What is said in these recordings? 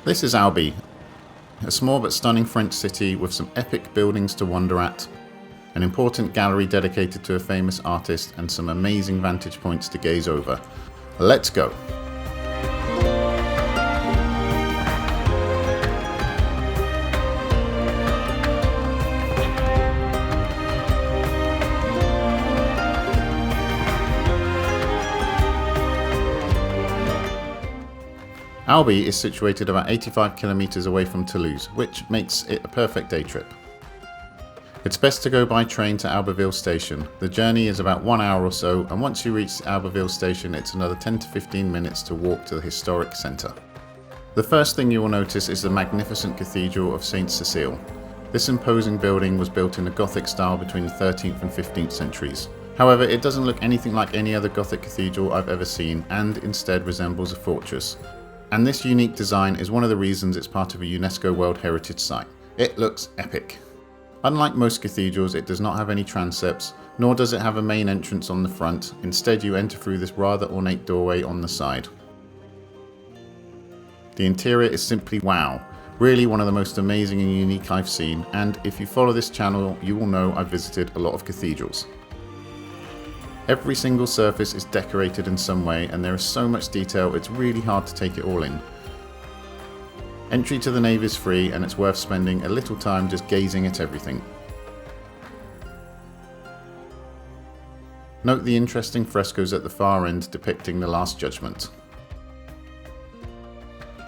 This is Albi, a small but stunning French city with some epic buildings to wonder at, an important gallery dedicated to a famous artist, and some amazing vantage points to gaze over. Let's go! Albi is situated about 85 kilometres away from Toulouse, which makes it a perfect day trip. It's best to go by train to Albi station. The journey is about 1 hour or so, and once you reach Albi station it's another 10 to 15 minutes to walk to the historic centre. The first thing you will notice is the magnificent Cathedral of Sainte-Cecile. This imposing building was built in a Gothic style between the 13th and 15th centuries. However, it doesn't look anything like any other Gothic cathedral I've ever seen, and instead resembles a fortress. And this unique design is one of the reasons it's part of a UNESCO World Heritage Site. It looks epic. Unlike most cathedrals, it does not have any transepts, nor does it have a main entrance on the front. Instead, you enter through this rather ornate doorway on the side. The interior is simply wow. Really one of the most amazing and unique I've seen, and if you follow this channel, you will know I've visited a lot of cathedrals. Every single surface is decorated in some way, and there is so much detail it's really hard to take it all in. Entry to the nave is free, and it's worth spending a little time just gazing at everything. Note the interesting frescoes at the far end depicting the Last Judgment.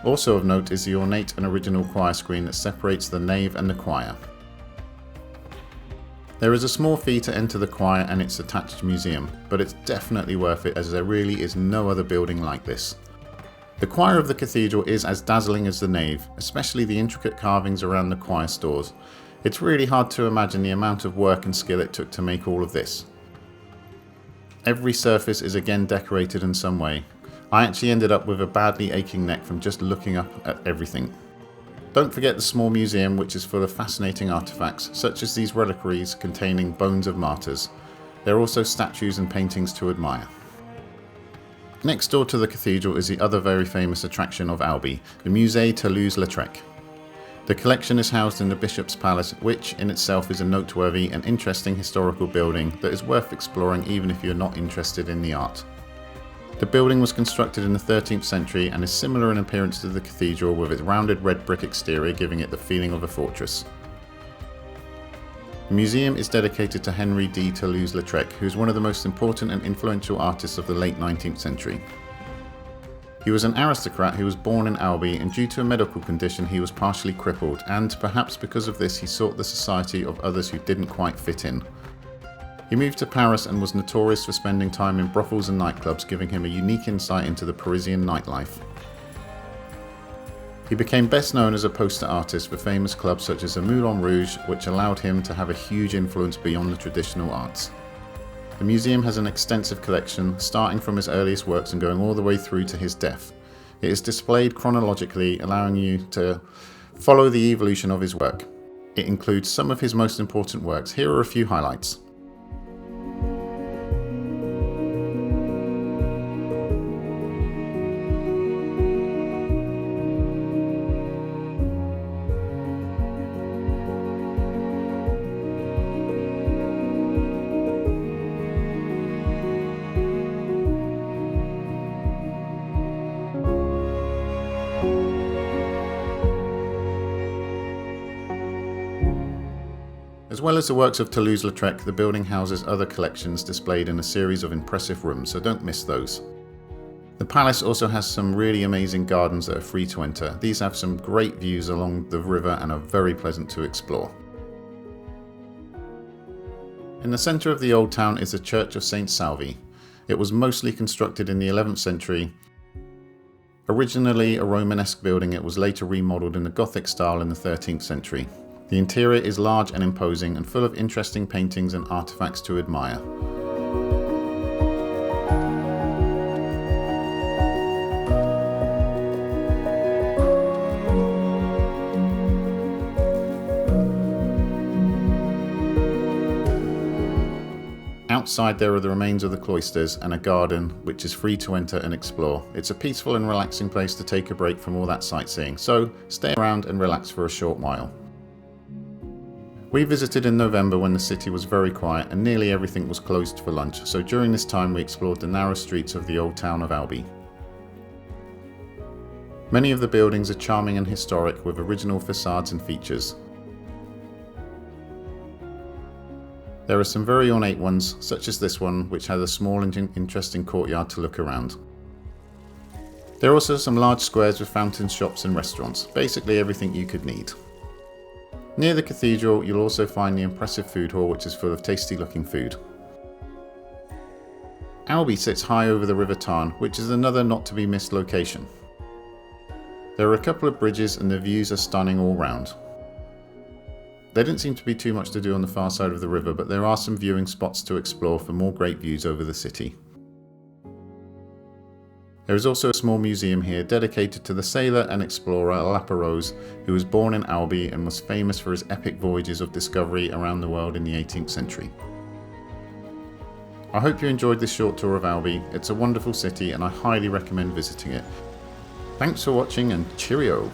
Also of note is the ornate and original choir screen that separates the nave and the choir. There is a small fee to enter the choir and its attached museum, but it's definitely worth it as there really is no other building like this. The choir of the cathedral is as dazzling as the nave, especially the intricate carvings around the choir stores. It's really hard to imagine the amount of work and skill it took to make all of this. Every surface is again decorated in some way. I actually ended up with a badly aching neck from just looking up at everything. Don't forget the small museum, which is full of fascinating artifacts, such as these reliquaries containing bones of martyrs. There are also statues and paintings to admire. Next door to the cathedral is the other very famous attraction of Albi, the Musée Toulouse-Lautrec. The collection is housed in the Bishop's Palace, which in itself is a noteworthy and interesting historical building that is worth exploring even if you're not interested in the art. The building was constructed in the 13th century and is similar in appearance to the cathedral, with its rounded red brick exterior giving it the feeling of a fortress. The museum is dedicated to Henri de Toulouse-Lautrec, who is one of the most important and influential artists of the late 19th century. He was an aristocrat who was born in Albi, and due to a medical condition he was partially crippled, and perhaps because of this he sought the society of others who didn't quite fit in. He moved to Paris and was notorious for spending time in brothels and nightclubs, giving him a unique insight into the Parisian nightlife. He became best known as a poster artist for famous clubs such as the Moulin Rouge, which allowed him to have a huge influence beyond the traditional arts. The museum has an extensive collection, starting from his earliest works and going all the way through to his death. It is displayed chronologically, allowing you to follow the evolution of his work. It includes some of his most important works. Here are a few highlights. As well as the works of Toulouse-Lautrec, the building houses other collections displayed in a series of impressive rooms, so don't miss those. The palace also has some really amazing gardens that are free to enter. These have some great views along the river and are very pleasant to explore. In the centre of the Old Town is the Church of Saint-Salvy. It was mostly constructed in the 11th century. Originally a Romanesque building, it was later remodelled in the Gothic style in the 13th century. The interior is large and imposing and full of interesting paintings and artifacts to admire. Outside there are the remains of the cloisters and a garden which is free to enter and explore. It's a peaceful and relaxing place to take a break from all that sightseeing, so stay around and relax for a short while. We visited in November when the city was very quiet and nearly everything was closed for lunch, so during this time we explored the narrow streets of the old town of Albi. Many of the buildings are charming and historic with original facades and features. There are some very ornate ones, such as this one, which has a small and interesting courtyard to look around. There are also some large squares with fountains, shops and restaurants, basically everything you could need. Near the cathedral you'll also find the impressive food hall, which is full of tasty looking food. Albi sits high over the River Tarn, which is another not to be missed location. There are a couple of bridges and the views are stunning all round. There didn't seem to be too much to do on the far side of the river, but there are some viewing spots to explore for more great views over the city. There is also a small museum here dedicated to the sailor and explorer Lapérouse, who was born in Albi and was famous for his epic voyages of discovery around the world in the 18th century. I hope you enjoyed this short tour of Albi. It's a wonderful city and I highly recommend visiting it. Thanks for watching and cheerio!